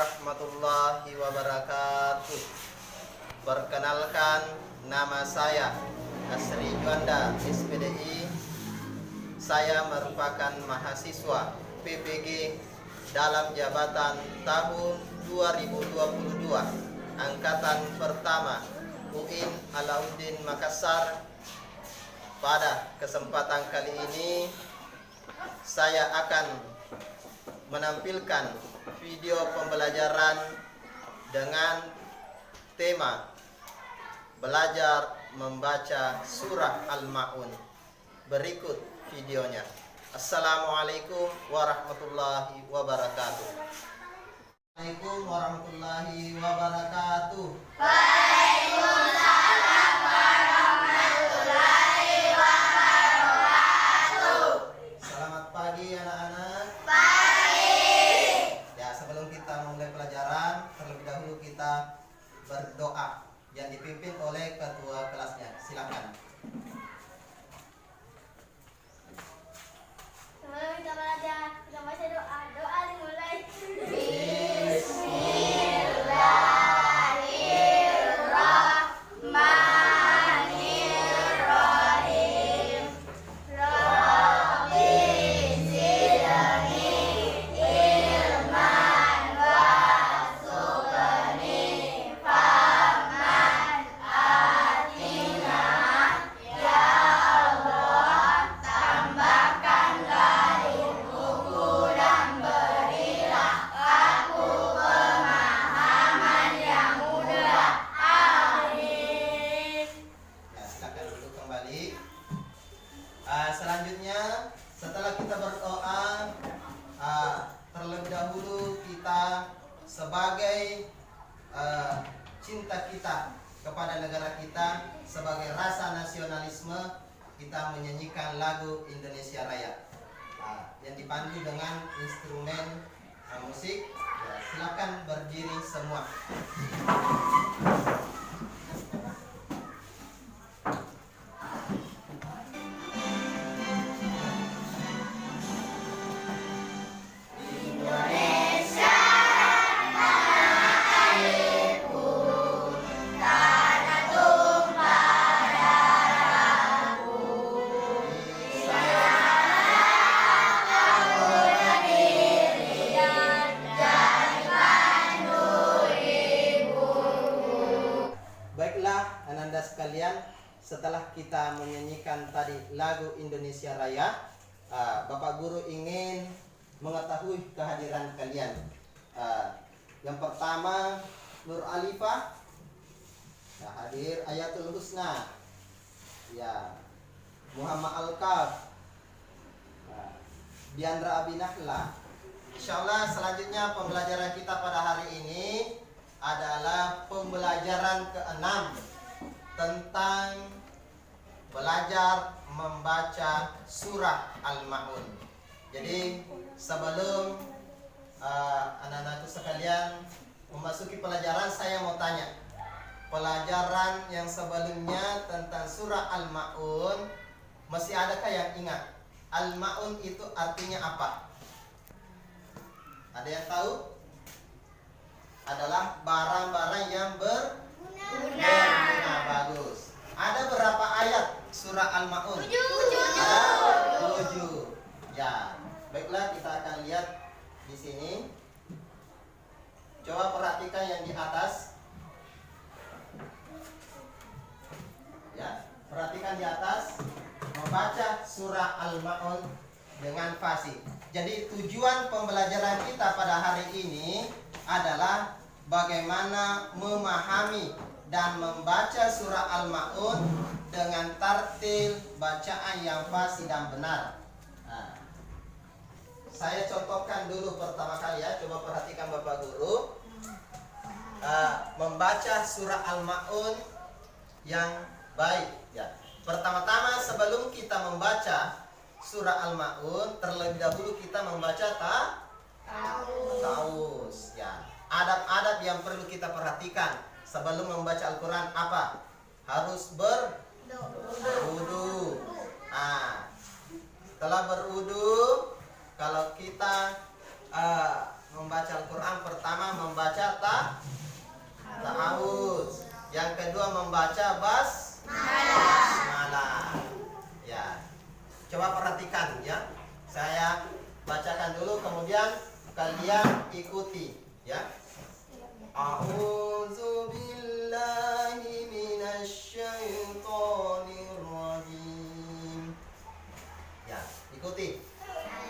warahmatullahi wabarakatuh. Perkenalkan, nama saya Asri Juanda, SPDI. Saya merupakan mahasiswa PPG dalam jabatan tahun 2022 Angkatan Pertama UIN Alauddin Makassar. Pada kesempatan kali ini saya akan menampilkan video pembelajaran dengan tema belajar membaca surah Al-Ma'un. Berikut videonya. Assalamualaikum warahmatullahi wabarakatuh. Assalamualaikum warahmatullahi wabarakatuh. Waalaikumsalam warahmatullahi wabarakatuh. Selamat pagi anak-anak. Pagi. Ya, sebelum kita memulai pelajaran, terlebih dahulu kita berdoa yang dipimpin oleh ketua kelasnya. Silakan. Sebelum kita belajar, kita baca doa. Doa dimulai. Bismillahirrahmanirrahim. Rabbi zidni ilman warzuqni fahman atina ya Allah, tambahkanlah ilmuku dan berilah aku pemahaman yang mudah. Amin. Ya, silakan duduk kembali. Selanjutnya, setelah kita berdoa, terlebih dahulu kita sebagai cinta kita kepada negara kita, sebagai rasa nasionalisme, kita menyanyikan lagu Indonesia Raya yang dipandu dengan instrumen musik. Ya, silakan berdiri semua. Indonesia tanah airku, tanah tumpah darahku. Sayalah aku pendirian, jadi pandu ibuku. Baiklah ananda sekalian, setelah kita menyanyikan tadi lagu Indonesia Raya, Bapak Guru ingin mengetahui kehadiran kalian. Yang pertama, Nur Alifah, ya, hadir. Ayatul Husna, ya. Muhammad Alkaf, Diandra Abinahla. Insyaallah selanjutnya pembelajaran kita pada hari ini adalah pembelajaran ke-6 tentang belajar membaca surah Al-Ma'un. Jadi sebelum anak-anakku sekalian memasuki pelajaran, saya mau tanya, pelajaran yang sebelumnya tentang surah Al-Ma'un, masih adakah yang ingat? Al-Ma'un itu artinya apa? Ada yang tahu? Adalah barang-barang yang berguna. Bagus. Ada berapa ayat surah Al-Ma'un? 7. Ada 7. Ya. Baiklah, kita akan lihat di sini. Coba perhatikan yang di atas. Ya, perhatikan di atas. Membaca surah Al-Ma'un dengan fasih. Jadi tujuan pembelajaran kita pada hari ini adalah bagaimana memahami dan membaca surah Al-Ma'un dengan tartil bacaan yang fasih dan benar. Saya contohkan dulu pertama kali ya. Coba perhatikan Bapak Guru. Membaca surah Al-Ma'un yang baik ya. Pertama-tama sebelum kita membaca surah Al-Ma'un, terlebih dahulu kita membaca ta'awuz ya. Adab-adab yang perlu kita perhatikan sebelum membaca Al-Quran apa? Harus berwudu. Setelah berwudu, kalau kita membaca Al-Quran, pertama membaca ikuti ya. A'udzu billahi minasyaitonir rajim. Ya, ikuti.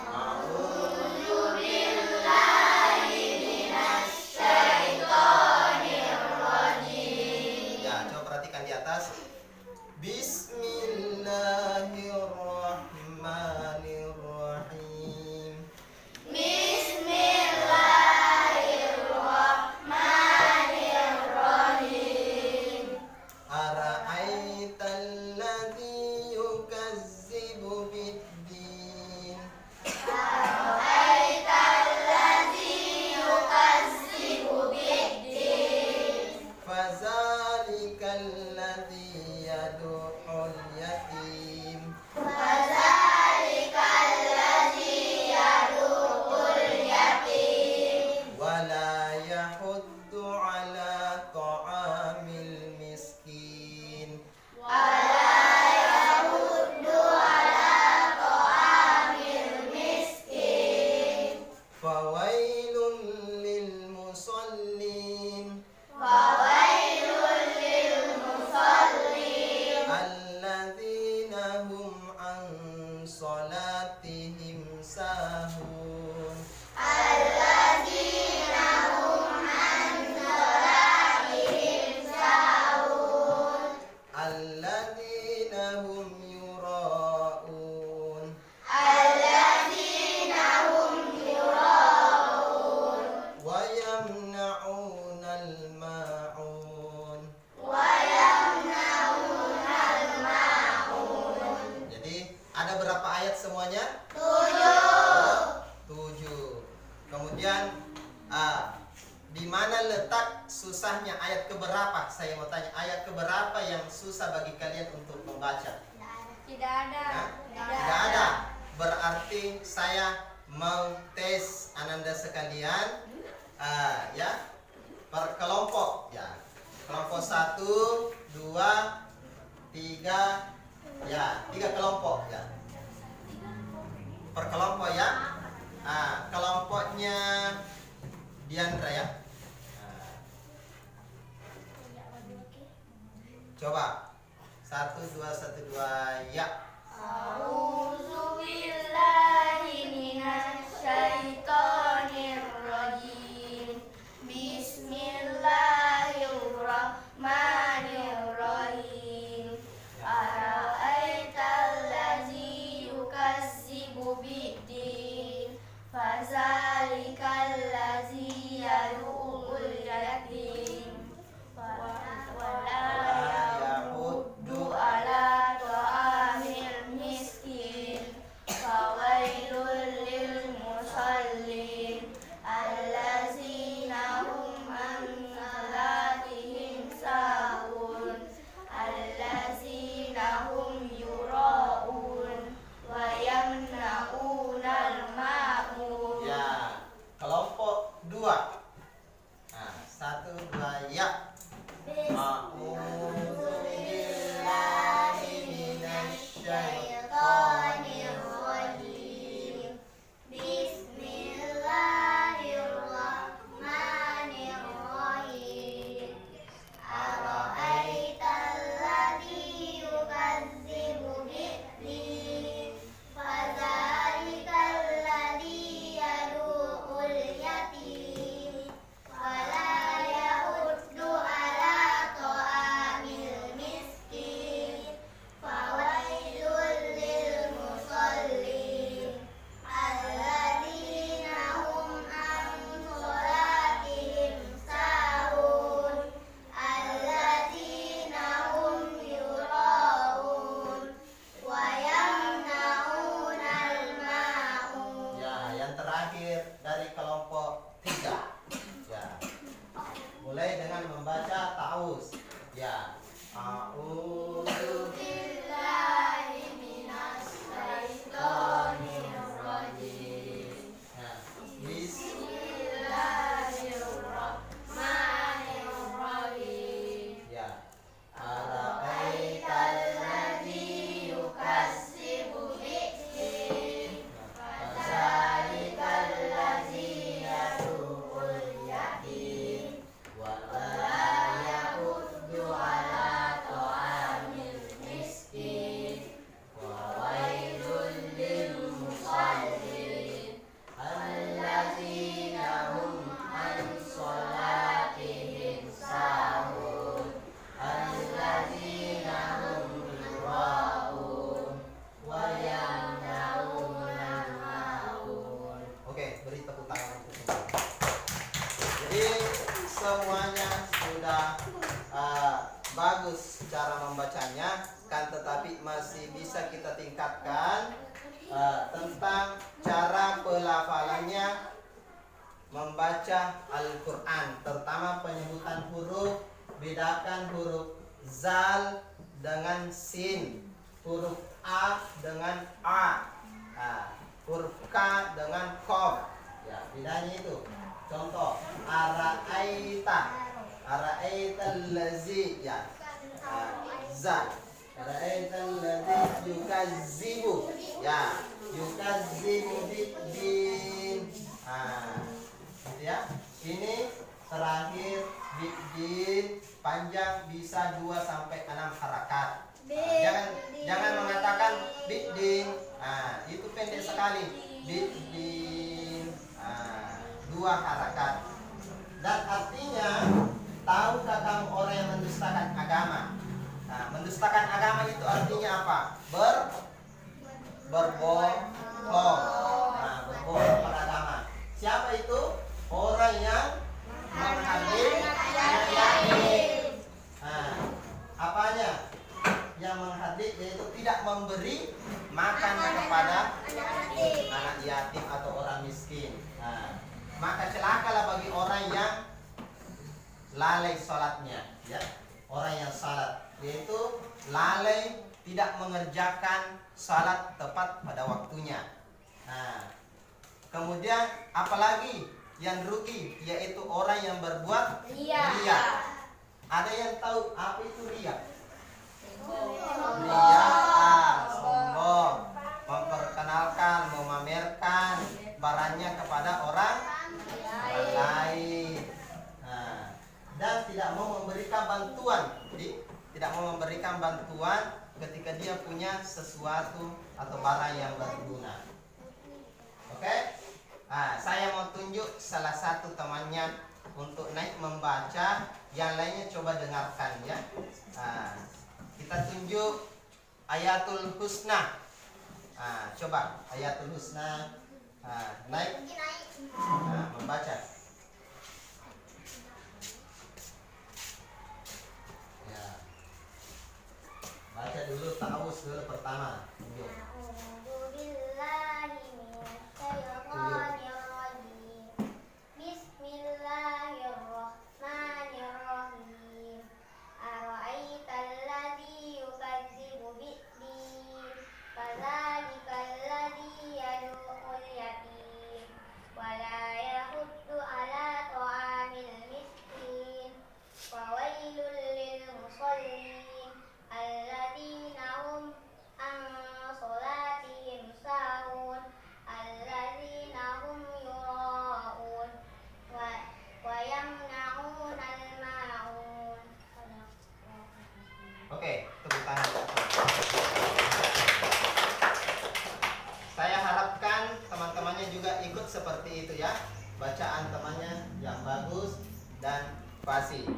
A'udzu billahi minasyaitonir rajim. Ya, coba perhatikan di atas. Bismillahirrahmanirrahim. Ara'aitalladzi yukazzibu biddin. Fadzalikal-ladzi yad'ul yatim. Wala yahuddu ala ta'amil miskin. Fawailun lil musallin. Alladzina hum an salatihim sahun. Alladzina hum yura'un. Wa yamna'unal ma'un. Jadi ada berapa ayat semuanya? 7. Kemudian di mana letak susahnya ayat keberapa? Saya mau tanya, ayat keberapa yang susah bagi kalian untuk membaca? Tidak ada. Nah, tidak ada. Berarti saya mau tes Ananda sekalian, ya, per kelompok, ya. Kelompok 1, 2, 3, ya, 3 kelompok, ya. Per kelompok, ya. Kelompoknya Diandra, ya. Coba 1, 2, 1, 2, ya. A'udzu billahi minasyaitonir rajim. Bismillahirrahmanirrahim. Ara'aitalladzi yukazzibu biddin. Fadzalikal-ladzi yad'ul yatim. Wala yahuddu ala ta'amil miskin. semuanya sudah bagus cara membacanya, kan tetapi masih bisa kita tingkatkan tentang cara pelafalannya membaca Al-Quran, terutama penyebutan huruf. Bedakan huruf zal dengan sin, huruf a dengan a, huruf k dengan kof. Ya, bedanya itu. Contoh, ara'aita, ara'aitallazi, ya, za, ara'aitallazi yukazzibu, ya, yukazzibu bid-din. Gitu ya. Ini terakhir bid-din, panjang bisa 2 sampai 6 harakat. Jangan mengatakan bid-din. Itu pendek sekali. Bid-din. 2 harakat. Dan artinya, tahukah kamu orang yang mendustakan agama? Mendustakan agama itu artinya apa? Berbohong. Berbohong pada agama. Siapa itu? Orang yang menghadir anak yatim. Apanya? Yang menghadir yaitu tidak memberi makan kepada anak yatim atau orang miskin. Maka celakalah bagi orang yang lalai sholatnya, ya. Orang yang salat, yaitu lalai tidak mengerjakan salat tepat pada waktunya. Kemudian apalagi yang rugi, yaitu orang yang berbuat riya. Ada yang tahu apa itu riya? Riya, sombong, memperkenalkan, memamerkan barangnya kepada orang lain. Dan tidak mau memberikan bantuan, tidak mau memberikan bantuan ketika dia punya sesuatu atau barang yang berguna. Oke? Saya mau tunjuk salah satu temannya untuk naik membaca, yang lainnya coba dengarkan ya. Kita tunjuk Ayatul Husna. Coba Ayatul Husna, naik, membaca. Ya. Baca dulu, ta'awuz dulu pertama. Tunjuk. Bismillahirrahmanirrahim. Ara'aitalladzi yukadzibu bid-din, fadzalikal yad'ul yatim, wa la yahuddu ala ta'amil miskin, fawailul lil musallin, alladzina hum an salatihim sahun, alladzina hum yura'un, wa yamna'unal ma'un. Oke, tepuk tangan. Saya harapkan teman-temannya juga ikut seperti itu ya. Bacaan temannya yang bagus dan fasih.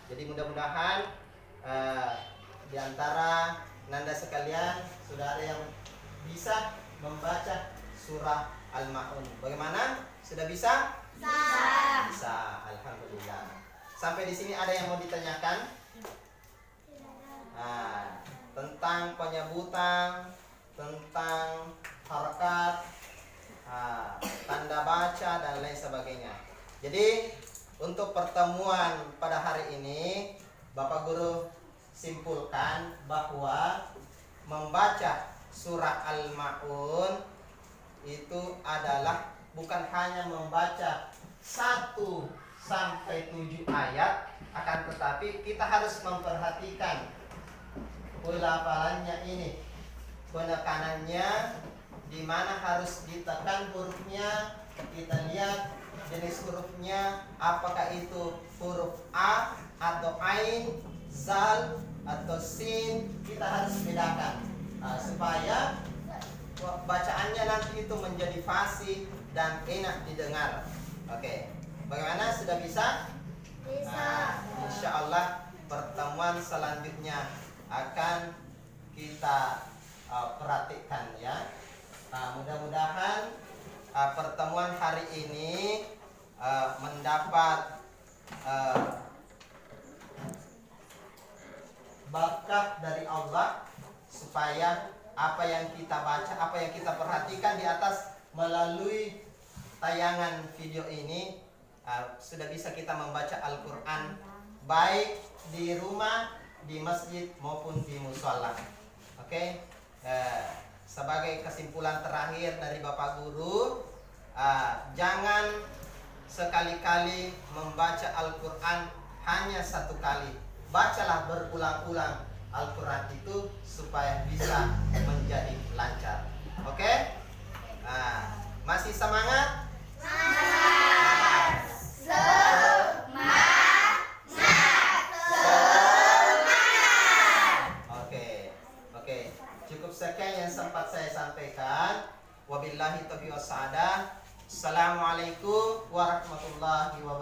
Jadi mudah-mudahan di antara Nanda sekalian sudah ada yang bisa membaca surah Al-Ma'un. Bagaimana? Sudah bisa? Bisa. Alhamdulillah. Sampai di sini ada yang mau ditanyakan? Tentang penyebutan, tentang harakat, tanda baca dan lain sebagainya. Jadi untuk pertemuan pada hari ini, Bapak Guru simpulkan bahwa membaca surah Al-Ma'un itu adalah bukan hanya membaca 1 sampai 7 ayat, akan tetapi kita harus memperhatikan pelafalannya ini, penekanannya, di mana harus ditekan hurufnya. Kita lihat jenis hurufnya, apakah itu huruf A atau Ain, Zal atau Sin. Kita harus bedakan supaya bacaannya nanti itu menjadi fasih dan enak didengar. Oke, bagaimana? Sudah bisa? Insya Allah pertemuan selanjutnya akan kita perhatikan ya. Mudah-mudahan pertemuan hari ini mendapat berkah dari Allah supaya apa yang kita baca, apa yang kita perhatikan di atas melalui tayangan video ini sudah bisa kita membaca Al-Quran baik di rumah, di masjid maupun di musola. Oke. Sebagai kesimpulan terakhir dari Bapak Guru, jangan sekali-kali membaca Al-Quran hanya satu kali. Bacalah berulang-ulang Al-Quran itu supaya bisa menjadi lancar. Oke? Masih semangat? Oke. Cukup sekian yang sempat saya sampaikan. Wabillahi taufiq was hidayah. Assalamualaikum warahmatullahi wabarakatuh.